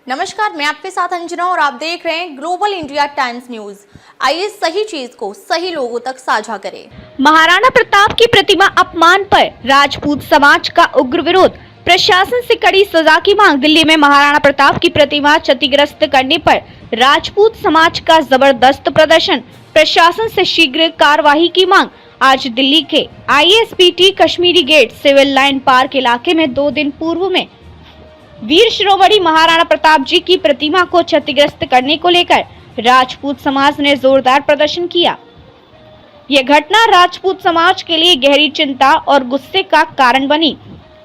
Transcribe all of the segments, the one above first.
नमस्कार, मैं आपके साथ अंजना और आप देख रहे हैं ग्लोबल इंडिया टाइम्स न्यूज। आइए सही चीज को सही लोगों तक साझा करें। महाराणा प्रताप की प्रतिमा अपमान पर राजपूत समाज का उग्र विरोध, प्रशासन से कड़ी सजा की मांग। दिल्ली में महाराणा प्रताप की प्रतिमा क्षतिग्रस्त करने पर राजपूत समाज का जबरदस्त प्रदर्शन, प्रशासन से शीघ्र कार्यवाही की मांग। आज दिल्ली के ISBT Kashmiri gate civil line park इलाके में 2 दिन पूर्व में वीर शिरोमणि महाराणा प्रताप जी की प्रतिमा को क्षतिग्रस्त करने को लेकर राजपूत समाज ने जोरदार प्रदर्शन किया। यह घटना राजपूत समाज के लिए गहरी चिंता और गुस्से का कारण बनी,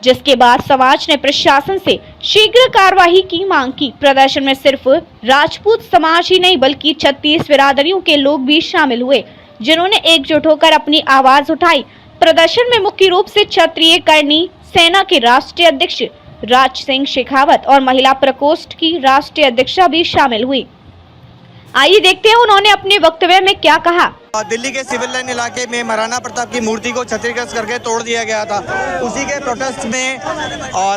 जिसके बाद समाज ने प्रशासन से शीघ्र कार्यवाही की मांग की। प्रदर्शन में सिर्फ राजपूत समाज ही नहीं बल्कि 36 बिरादरियों के लोग भी शामिल हुए, जिन्होंने एकजुट होकर अपनी आवाज उठाई। प्रदर्शन में मुख्य रूप से क्षत्रिय करनी सेना के राष्ट्रीय अध्यक्ष राज सिंह शेखावत और महिला प्रकोष्ठ की राष्ट्रीय अध्यक्षा भी शामिल हुई। आइए देखते हैं उन्होंने अपने वक्तव्य में क्या कहा। दिल्ली के सिविल लाइन इलाके में महाराणा प्रताप की मूर्ति को क्षतिग्रस्त करके तोड़ दिया गया था। उसी के प्रोटेस्ट में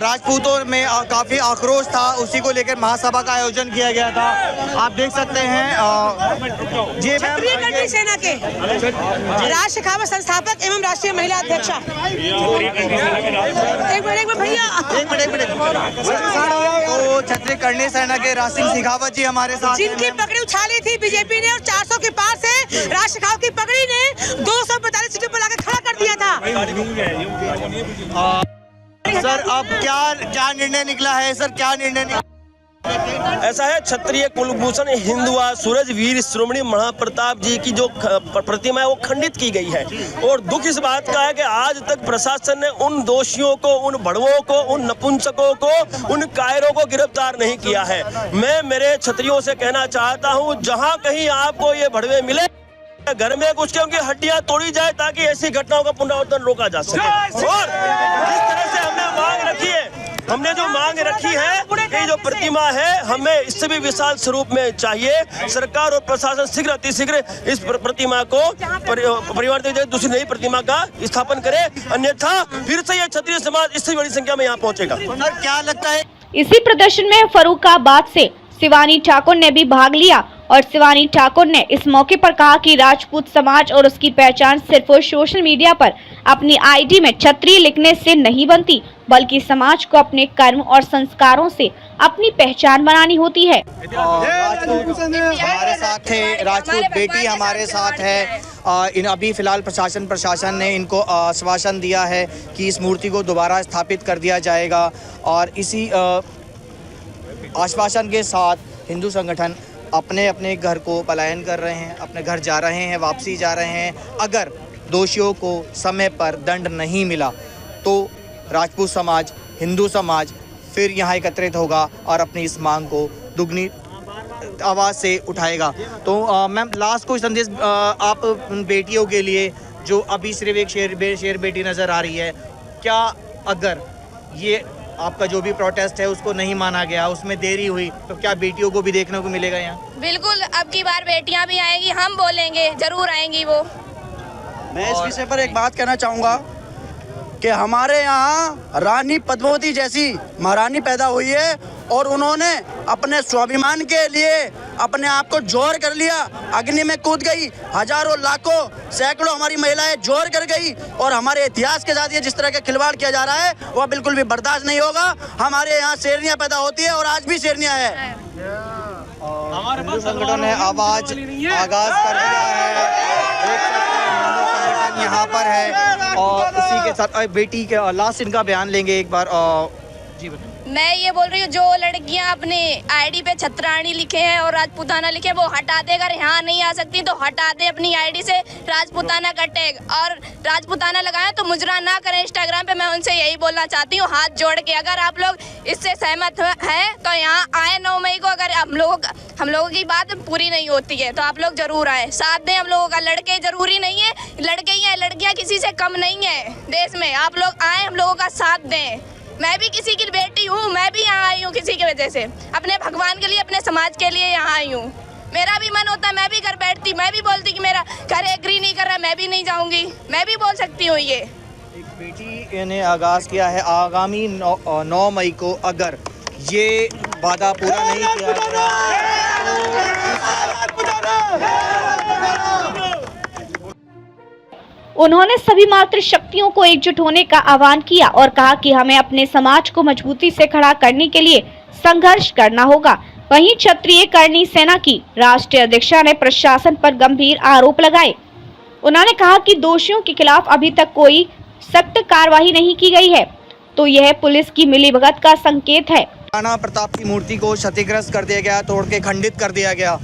राजपूतों में काफी आक्रोश था। उसी को लेकर महासभा का आयोजन किया गया था। आप देख सकते हैं जी क्षत्रिय करनी सेना के राज शेखावत संस्थापक एवं राष्ट्रीय महिला अध्यक्षा। एक मिनट भैया, एक मिनट। तो क्षत्रिय करनी सेना के राज सिंह शेखावत जी हमारे साथ, जिनकी पगड़ी उछाली थी बीजेपी ने और 400 के पार से राज शेखावत की पगड़ी ने 242 सीटों पर लाकर खड़ा कर दिया था। सर अब क्या निर्णय निकला है? सर क्या निर्णय निकला? ऐसा है, क्षत्रिय कुलभूषण हिंदुआ सूरज वीर शिरोमणि महाप्रताप जी की जो प्रतिमा है वो खंडित की गई है। और दुख इस बात का है कि आज तक प्रशासन ने उन दोषियों को, उन भड़वों को, उन नपुंसकों को, उन कायरों को गिरफ्तार नहीं किया है। मैं मेरे क्षत्रियों से कहना चाहता हूँ, जहाँ कहीं आपको ये भड़वे मिले घर में कुछ के उनकी हड्डियां तोड़ी जाए ताकि ऐसी घटनाओं का पुनरावर्तन रोका जा सके। और जिस तरह से हमने जो मांग रखी है कि जो प्रतिमा है हमें इससे भी विशाल स्वरूप में चाहिए। सरकार और प्रशासन शीघ्र अतिशीघ्र इस प्रतिमा को परिवर्तित दूसरी नई प्रतिमा का स्थापन करे, अन्यथा फिर से यह क्षत्रिय समाज इससे बड़ी संख्या में यहाँ पहुँचेगा। क्या लगता है? इसी प्रदर्शन में फर्रुखाबाद से शिवानी ठाकुर ने भी भाग लिया और शिवानी ठाकुर ने इस मौके पर कहा कि राजपूत समाज और उसकी पहचान सिर्फ सोशल मीडिया पर अपनी ID में क्षत्रिय लिखने से नहीं बनती, बल्कि समाज को अपने कर्म और संस्कारों से अपनी पहचान बनानी होती है। राजपूत हमारे साथ थे, राजपूत बेटी हमारे साथ है। अभी फिलहाल प्रशासन ने इनको आश्वासन दिया है कि इस मूर्ति को दोबारा स्थापित कर दिया जाएगा और इसी आश्वासन के साथ हिंदू संगठन अपने अपने घर को पलायन कर रहे हैं, अपने घर जा रहे हैं, वापसी जा रहे हैं। अगर दोषियों को समय पर दंड नहीं मिला तो राजपूत समाज, हिंदू समाज फिर यहाँ एकत्रित होगा और अपनी इस मांग को दुगनी आवाज़ से उठाएगा। तो मैम लास्ट कोई संदेश आप बेटियों के लिए जो अभी सिर्फ एक शेर बेटी नज़र आ रही है, क्या अगर ये आपका जो भी प्रोटेस्ट है उसको नहीं माना गया, उसमें देरी हुई, तो क्या बेटियों को भी देखने को मिलेगा यहाँ? बिल्कुल, अब की बार बेटियां भी आएंगी, हम बोलेंगे, जरूर आएंगी वो। मैं इस विषय पर एक बात कहना चाहूँगा कि हमारे यहाँ रानी पद्मावती जैसी महारानी पैदा हुई है और उन्होंने अपने स्वाभिमान के लिए अपने आप को जोर कर लिया, अग्नि में कूद गई, हजारों लाखों सैकड़ों हमारी महिलाएं जोर कर गई और हमारे इतिहास के साथ ये जिस तरह का खिलवाड़ किया जा रहा है वह बिल्कुल भी बर्दाश्त नहीं होगा। हमारे यहाँ शेरनियाँ पैदा होती है और आज भी शेरनियाँ है। हिंदू संगठनों ने आगाज कर दिया है, यहाँ पर है और इसी के साथ बेटी के लास्ट इनका बयान लेंगे एक बार। जी बताइए। मैं ये बोल रही हूँ, जो लड़कियां अपने ID पे छत्राणी लिखे हैं और राजपूताना लिखे वो हटा दे। अगर यहाँ नहीं आ सकती तो हटा दे अपनी ID से राजपूताना का टैग और राजपूताना लगाएं तो मुजरा ना करें इंस्टाग्राम पे। मैं उनसे यही बोलना चाहती हूँ हाथ जोड़ के, अगर आप लोग इससे सहमत हैं तो यहाँ आए 9 मई को। अगर हम लोगों की बात पूरी नहीं होती है तो आप लोग जरूर आए, साथ दें हम लोगों का। लड़के जरूरी नहीं है, लड़के ही हैं, लड़कियाँ किसी से कम नहीं है देश में। आप लोग आए, हम लोगों का साथ दें। मैं भी किसी की बेटी हूँ, मैं भी यहाँ आई हूँ किसी की वजह से, अपने भगवान के लिए, अपने समाज के लिए यहाँ आई हूँ। मेरा भी मन होता, मैं भी घर बैठती, मैं भी बोलती कि मेरा घर एग्री नहीं कर रहा, मैं भी नहीं जाऊँगी, मैं भी बोल सकती हूँ। ये एक बेटी ने आगाज़ किया है आगामी 9 मई को अगर ये वादा पूरा नहीं किया गया। उन्होंने सभी मातृशक्तियों को एकजुट होने का आह्वान किया और कहा कि हमें अपने समाज को मजबूती से खड़ा करने के लिए संघर्ष करना होगा। वहीं क्षत्रिय करणी सेना की राष्ट्रीय अध्यक्षा ने प्रशासन पर गंभीर आरोप लगाए। उन्होंने कहा कि दोषियों के खिलाफ अभी तक कोई सख्त कार्रवाई नहीं की गई है, तो यह पुलिस की मिलीभगत का संकेत है। महाराणा प्रताप की मूर्ति को क्षतिग्रस्त कर दिया गया, तोड़ के खंडित कर दिया गया।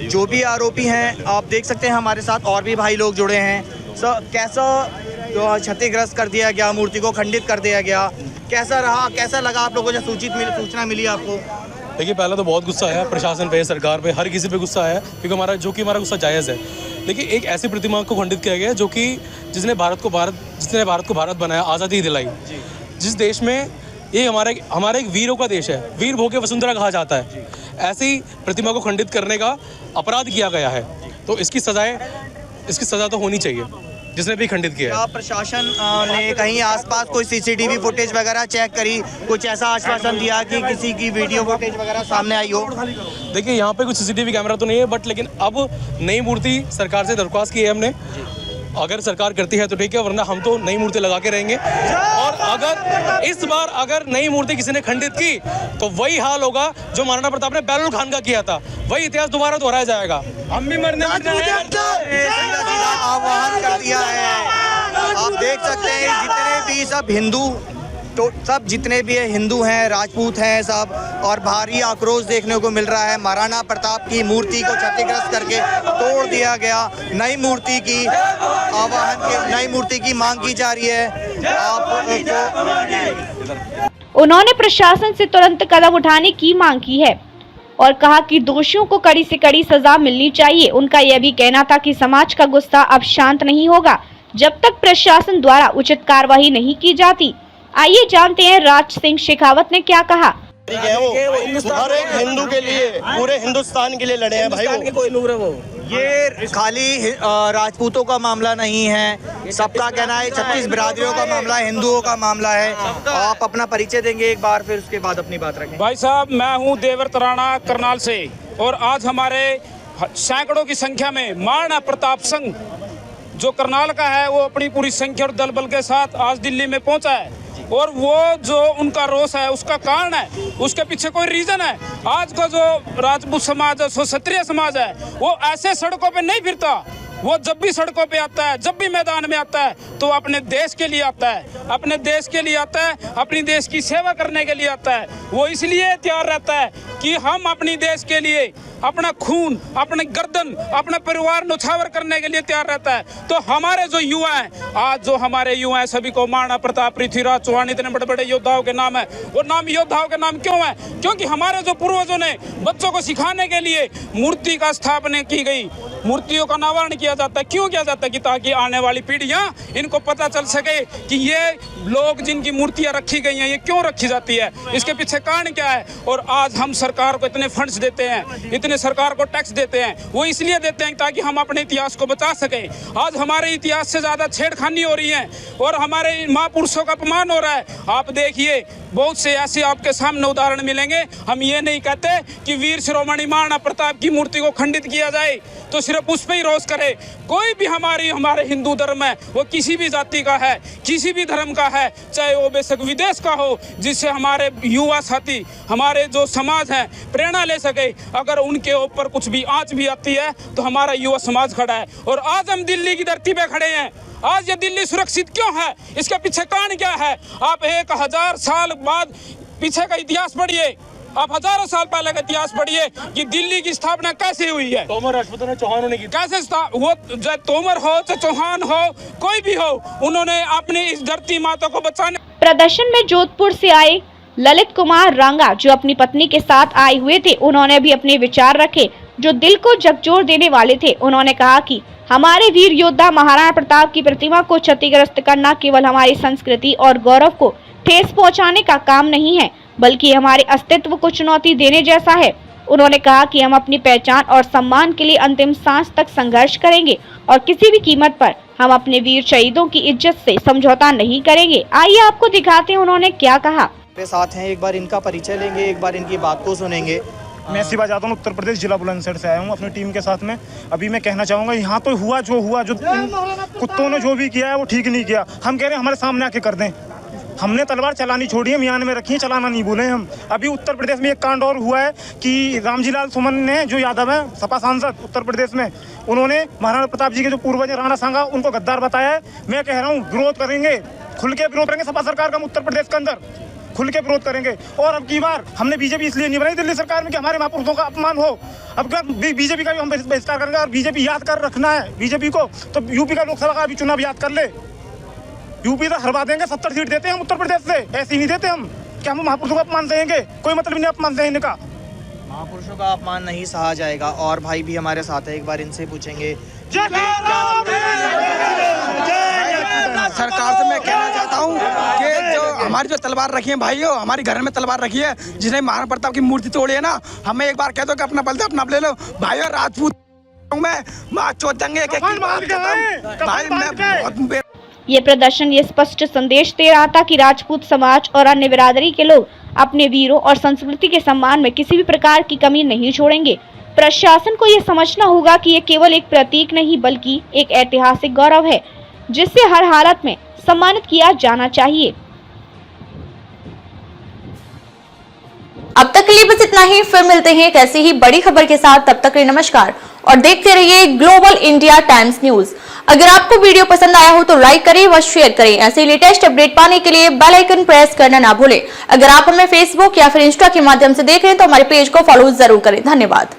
जो भी आरोपी हैं, आप देख सकते हैं हमारे साथ और भी भाई लोग जुड़े हैं। कैसा जो क्षतिग्रस्त कर दिया गया, मूर्ति को खंडित कर दिया गया, कैसा रहा, कैसा लगा आप लोगों को जब सूचना मिली आपको? देखिए, पहले तो बहुत गुस्सा है प्रशासन पे, सरकार पे, हर किसी पे गुस्सा है, क्योंकि हमारा गुस्सा जायज़ है। लेकिन एक ऐसी प्रतिमा को खंडित किया गया जो कि जिसने भारत को भारत बनाया, आज़ादी दिलाई, जिस देश में ये हमारा एक वीरों का देश है, वीर भोगे वसुंधरा कहा जाता है, ऐसी प्रतिमा को खंडित करने का अपराध किया गया है। तो इसकी सज़ा तो होनी चाहिए जिसने भी खंडित किया है। प्रशासन ने कहीं आसपास कोई सीसीटीवी फुटेज वगैरह चेक करी, कुछ ऐसा आश्वासन दिया कि किसी की वीडियो फुटेज वगैरह सामने आई हो? देखिए, यहाँ पे कुछ सीसीटीवी कैमरा तो नहीं है, बट लेकिन अब नई मूर्ति सरकार से दरख्वास्त की है हमने। अगर सरकार करती है तो ठीक है, वरना हम तो नई मूर्ति लगा के रहेंगे। और अगर इस बार अगर नई मूर्ति किसी ने खंडित की तो वही हाल होगा जो महाराणा प्रताप ने बैलुल खान का किया था, वही इतिहास दोबारा दोहराया जाएगा। हम भी मरने आह्वान कर दिया है। आप देख सकते हैं जितने भी सब हिंदू, तो सब जितने भी हिंदू हैं, राजपूत हैं सब, और भारी आक्रोश देखने को मिल रहा है। महाराणा प्रताप की मूर्ति को क्षतिग्रस्त करके तोड़ दिया गया। नई मूर्ति की मांग की जा रही है। उन्होंने प्रशासन से तुरंत कदम उठाने की मांग की है और कहा कि दोषियों को कड़ी से कड़ी सजा मिलनी चाहिए। उनका यह भी कहना था कि समाज का गुस्सा अब शांत नहीं होगा जब तक प्रशासन द्वारा उचित कार्रवाई नहीं की जाती। आइए जानते हैं राज सिंह शेखावत ने क्या कहा। हर एक हिंदू के लिए, पूरे हिंदुस्तान के लिए लड़े हैं भाई वो। ये खाली राजपूतों का मामला नहीं है, सबका कहना है 36 बिरादरियों का मामला है, हिंदुओं का मामला है। आप अपना परिचय देंगे एक बार, फिर उसके बाद अपनी बात रखें। भाई साहब, मैं हूँ देवव्रत राणा करनाल से, और आज हमारे सैकड़ों की संख्या में महाराणा प्रताप संघ जो करनाल का है, वो अपनी पूरी संख्या और दल बल के साथ आज दिल्ली में पहुंचा है। और वो जो उनका रोष है, उसका कारण है, उसके पीछे कोई रीजन है। आज का जो राजपूत समाज है, क्षत्रिय समाज है, वो ऐसे सड़कों पे नहीं फिरता। वो जब भी सड़कों पे आता है, जब भी मैदान में आता है, तो अपने देश के लिए आता है, अपने देश के लिए आता है, अपनी देश की सेवा करने के लिए आता है। वो इसलिए तैयार रहता है कि हम अपनी देश के लिए अपना खून, अपने गर्दन, अपना परिवार न्यौछावर करने के लिए तैयार रहता है। तो हमारे जो युवा हैं, आज जो हमारे युवा हैं, सभी को महाराणा प्रताप, पृथ्वीराज चौहान, इतने बड़े बड़े योद्धाओं के नाम है। वो नाम योद्धाओं के नाम क्यों है? क्योंकि हमारे जो पूर्वजों ने बच्चों को सिखाने के लिए मूर्ति का स्थापना की गई, मूर्तियों का अनावरण किया जाता है। क्यों किया जाता है? कि ताकि आने वाली पीढ़ियां इनको पता चल सके कि ये लोग जिनकी मूर्तियां रखी गई हैं, ये क्यों रखी जाती है, इसके पीछे कारण क्या है। और आज हम सरकार को इतने फंड्स देते हैं, इतने सरकार को टैक्स देते हैं, वो इसलिए देते हैं ताकि हम अपने इतिहास को बचा सकें। आज हमारे इतिहास से ज्यादा छेड़खानी हो रही है और हमारे महापुरुषों का अपमान हो रहा है। आप देखिए, बहुत से ऐसे आपके सामने उदाहरण मिलेंगे। हम ये नहीं कहते कि वीर शिरोमणि महाराणा प्रताप की मूर्ति को खंडित किया जाए तो सिर्फ उस पर ही रोष करे। कोई भी हमारे हिंदू धर्म है, वो किसी भी जाति का है, किसी भी धर्म का है, चाहे वो बेशक विदेश का हो, जिससे हमारे युवा साथी, हमारे जो समाज है, प्रेरणा ले सके। अगर उनके ऊपर कुछ भी आंच भी आती है तो हमारा युवा समाज खड़ा है। और आज हम दिल्ली की धरती पे खड़े हैं। आज ये दिल्ली सुरक्षित क्यों है? इसके पीछे कारण क्या है? आप 1000 साल बाद पीछे का इतिहास पढ़िए, आप हजारों साल पहले का इतिहास पढ़िए कि दिल्ली की स्थापना कैसे हुई है। तोमर राजपूतों ने, चौहानों ने की। कैसे वो चाहे तोमर हो, चाहे चौहान हो, कोई भी हो, उन्होंने अपनी इस धरती माता को बचाने। प्रदर्शन में जोधपुर से आए ललित कुमार रांगा, जो अपनी पत्नी के साथ आए हुए थे, उन्होंने भी अपने विचार रखे जो दिल को झकझोर देने वाले थे। उन्होंने कहा कि हमारे वीर योद्धा महाराणा प्रताप की प्रतिमा को क्षतिग्रस्त करना केवल हमारी संस्कृति और गौरव को ठेस पहुंचाने का काम नहीं है, बल्कि हमारे अस्तित्व को चुनौती देने जैसा है। उन्होंने कहा कि हम अपनी पहचान और सम्मान के लिए अंतिम सांस तक संघर्ष करेंगे और किसी भी कीमत पर हम अपने वीर शहीदों की इज्जत से समझौता नहीं करेंगे। आइए आपको दिखाते हैं उन्होंने क्या कहा। मेरे साथ हैं, एक बार इनका परिचय लेंगे, एक बार इनकी बात को सुनेंगे। मैं शिवा जाता हूँ, उत्तर प्रदेश जिला बुलंदशहर से आया हूँ अपनी टीम के साथ में। अभी मैं कहना चाहूँगा यहाँ तो हुआ जो कुत्तों ने जो भी किया है वो ठीक नहीं किया। हम कह रहे हैं हमारे सामने आके कर दें। हमने तलवार चलानी छोड़ी है, म्यान में रखी है, चलाना नहीं बोले हम। अभी उत्तर प्रदेश में एक कांड और हुआ है कि रामजी लाल सुमन ने, जो यादव है सपा सांसद उत्तर प्रदेश में, उन्होंने महाराणा प्रताप जी के जो पूर्वज राणा सांगा उनको गद्दार बताया है। मैं कह रहा हूँ विरोध करेंगे, खुल के विरोध करेंगे। सपा सरकार का हम उत्तर प्रदेश के अंदर खुल के विरोध करेंगे। और अब की बार हमने बीजेपी इसलिए नहीं बनाई दिल्ली सरकार में कि हमारे महापुरुषों का अपमान हो। अब क्या बीजेपी का भी हम बहिष्कार करेंगे। और बीजेपी याद कर रखना है बीजेपी को, तो यूपी का लोकसभा का भी चुनाव याद कर ले। यूपी तो हरवा देंगे, 70 सीट देते हैं हम उत्तर प्रदेश से, ऐसे ही नहीं देते हम। क्या हम महापुरुषों का अपमान सहेंगे? कोई मतलब नहीं अपमान सहने का। महापुरुषों का अपमान नहीं सहा जाएगा। और भाई भी हमारे साथ है, एक बार इनसे पूछेंगे। सरकार से मैं कहना चाहता हूँ कि जो हमारी जो तलवार रखी है भाइयों, हमारी घर में तलवार रखी है, जिसने महाराणा प्रताप की मूर्ति तोड़ी है ना, हमें एक बार कह दो कि अपना बल अपना ले लो भाइयों। राजपूत मैं चौथंगे भाई, मैं ये प्रदर्शन ये स्पष्ट संदेश दे रहा था कि राजपूत समाज और अन्य बिरादरी के लोग अपने वीरों और संस्कृति के सम्मान में किसी भी प्रकार की कमी नहीं छोड़ेंगे। प्रशासन को ये समझना होगा कि ये केवल एक प्रतीक नहीं बल्कि एक ऐतिहासिक गौरव है, जिसे हर हालत में सम्मानित किया जाना चाहिए। अब तक के लिए बस इतना ही। फिर मिलते हैं एक ऐसी ही बड़ी खबर के साथ। तब तक के लिए नमस्कार और देखते रहिए ग्लोबल इंडिया टाइम्स न्यूज। अगर आपको वीडियो पसंद आया हो तो लाइक करें व शेयर करें। ऐसे लेटेस्ट अपडेट पाने के लिए बेल आइकन प्रेस करना ना भूलें। अगर आप हमें फेसबुक या फिर इंस्टा के माध्यम से देख रहे हैं तो हमारे पेज को फॉलो जरूर करें। धन्यवाद।